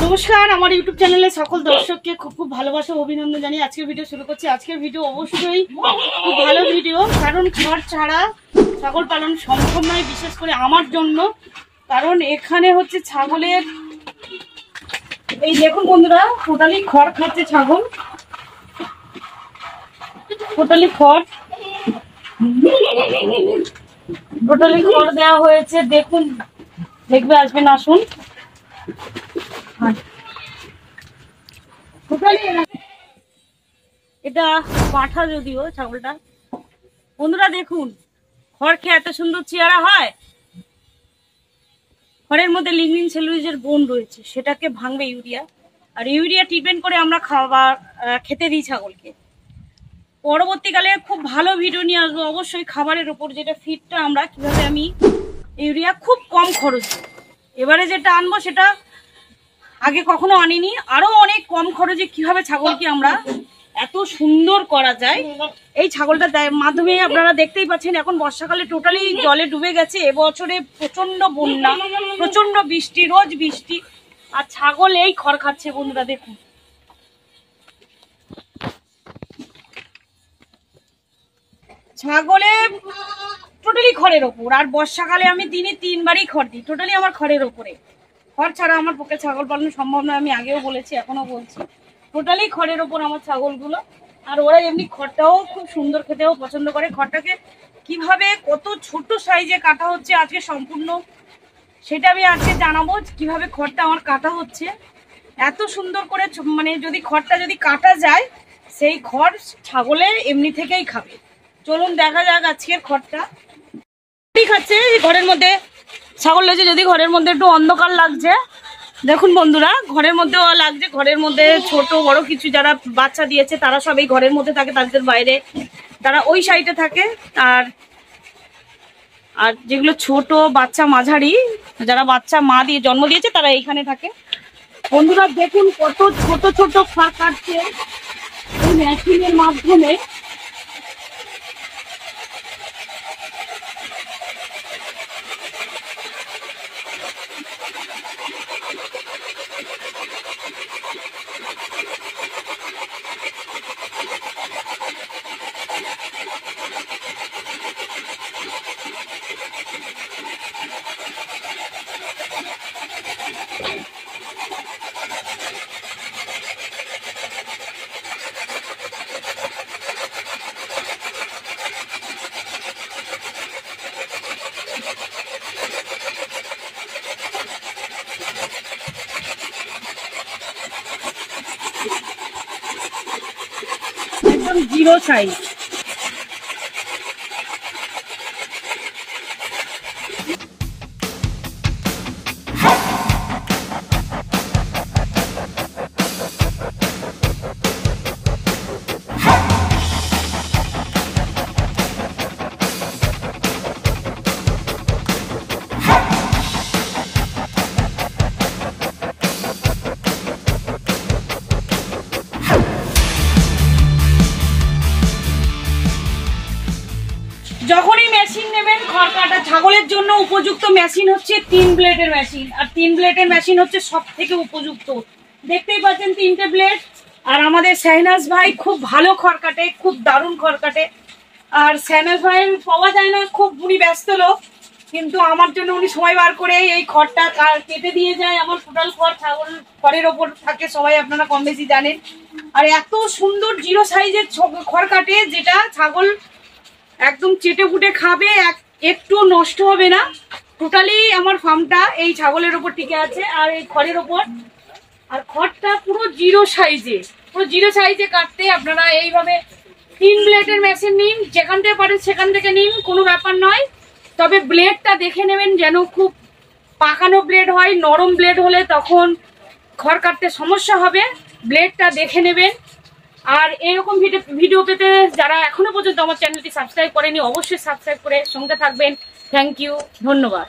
নমস্কার, আমার ইউটিউব চ্যানেলে সকল দর্শককে খুব ভালোবাসা অভিনন্দন জানিয়ে আজকের ভিডিও শুরু করছি। আজকের ভিডিও অবশ্যই খুব ভালো ভিডিও, কারণ খড় ছাড়া ছাগল পালন সম্ভব নয়, বিশেষ করে আমার জন্য। কারণ এখানে হচ্ছে ছাগলের, এই দেখুন বন্ধুরা, টোটালি খড় খাচ্ছে ছাগল, টোটালি খড় দেওয়া হয়েছে। দেখুন, দেখবে আসবেন, আসুন। এটা পাঠা, যদিও ছাগলটা। বন্ধুরা দেখুন, খড় খেয়ে এত সুন্দর চেহারা হয়। খড়ের মধ্যে লিগনিন সেলুলোজের বোন রয়েছে, সেটাকে ভাঙবে ইউরিয়া, আর ইউরিয়া ট্রিটমেন্ট করে আমরা খাবার খেতে দিই ছাগলকে। পরবর্তীকালে খুব ভালো ভিডিও নিয়ে আসবো অবশ্যই খাবারের উপর, যেটা ফিডটা আমরা কিভাবে আমি ইউরিয়া খুব কম খরচে, এবারে যেটা আনবো সেটা আগে কখনো আনিনি, আরো অনেক কম খরচে কিভাবে ছাগলকে আমরা এত সুন্দর করা যায়। এই ছাগলটার মাধ্যমে আপনারা দেখতেই পাচ্ছেন, এখন বর্ষাকালে টোটালি জলে ডুবে গেছে। এবছরে প্রচন্ড বন্যা, প্রচন্ড বৃষ্টি, রোজ বৃষ্টি, আর ছাগল এই খড় খাচ্ছে। বন্ধুরা দেখুন, ছাগলে টোটালি খড়ের ওপর, আর বর্ষাকালে আমি দিনে 3 বারই খড় দিই। টোটালি আমার খড়ের ওপরে, খড় ছাড়া আমার পক্ষে ছাগল পালন সম্ভব নয়। আমি আগেও বলেছি, এখনো বলছি, টোটালি খড়ের ওপর আমার ছাগলগুলো। আর ওরা এমনি খড়টাও খুব সুন্দর, খেতেও পছন্দ করে। খড়টাকে কিভাবে কত ছোট সাইজে কাটা হচ্ছে আজকে সম্পূর্ণ সেটা আমি আজকে জানাবো, কিভাবে খড়টা আমার কাটা হচ্ছে এত সুন্দর করে। মানে যদি খড়টা যদি কাটা যায়, সেই খড় ছাগলে এমনি থেকেই খাবে। চলুন দেখা যাক আজকের খড়টা খাচ্ছে। ঘরের মধ্যে ছাগল রয়েছে, যদি ঘরের মধ্যে একটু অন্ধকার লাগছে, দেখুন বন্ধুরা, ঘরের মধ্যেও লাগছে। ঘরের মধ্যে ছোট বড় কিছু যারা বাচ্চা দিয়েছে তারা সবাই ঘরের মধ্যে থাকে, তাদের বাইরে তারা ওই সাইডে থাকে। আর আর যেগুলো ছোট বাচ্চা মাঝারি, যারা বাচ্চা মা দিয়ে জন্ম দিয়েছে, তারা এইখানে থাকে। বন্ধুরা দেখুন, কত ছোট ছোট খড় কাটছে এই মেশিনের মাধ্যমে। একদম জিরো সাইজ। যখনই মেশিন নেবেন খড় কাটা, ছাগলের জন্য উপযুক্ত মেশিন হচ্ছে 3 ব্লেডের মেশিন। আর 3 ব্লেডের মেশিন হচ্ছে সব থেকে উপযুক্ত। দেখতেই পাচ্ছেন 3টে ব্লেড। আর আমাদের শাহনাজ ভাই খুব ভালো খড় কাটে, খুব দারুণ খড় কাটে। আর শাহনাজ ভাই পাওয়া যায় না, খুব উনি ব্যস্ত লোক, কিন্তু আমার জন্য উনি সময় বার করে এই খড়টা কেটে দিয়ে যায়। আমার টোটাল খড় ছাগল খড়ের ওপর থাকে, সবাই আপনারা কম বেশি জানেন। আর এত সুন্দর জিরো সাইজের খড় কাটে, যেটা ছাগল একদম চেটে ফুটে খাবে, একটু নষ্ট হবে না। টোটালি আমার ফার্মটা এই ছাগলের ওপর টিকে আছে, আর এই খড়ের ওপর। আর খড়টা পুরো জিরো সাইজে কাটতে আপনারা এইভাবে 3 ব্লেডের মেশিন নিন, যেখান থেকে পারেন সেখান থেকে নিন, কোনো ব্যাপার নয়। তবে ব্লেডটা দেখে নেবেন যেন খুব পাকানো ব্লেড হয়। নরম ব্লেড হলে তখন খড় কাটতে সমস্যা হবে, ব্লেডটা দেখে নেবেন। আর এরকম ভিডিও পেতে যারা এখনো পর্যন্ত আমার চ্যানেলটি সাবস্ক্রাইব করেনি, অবশ্যই সাবস্ক্রাইব করে সঙ্গে থাকবেন। থ্যাংক ইউ, ধন্যবাদ।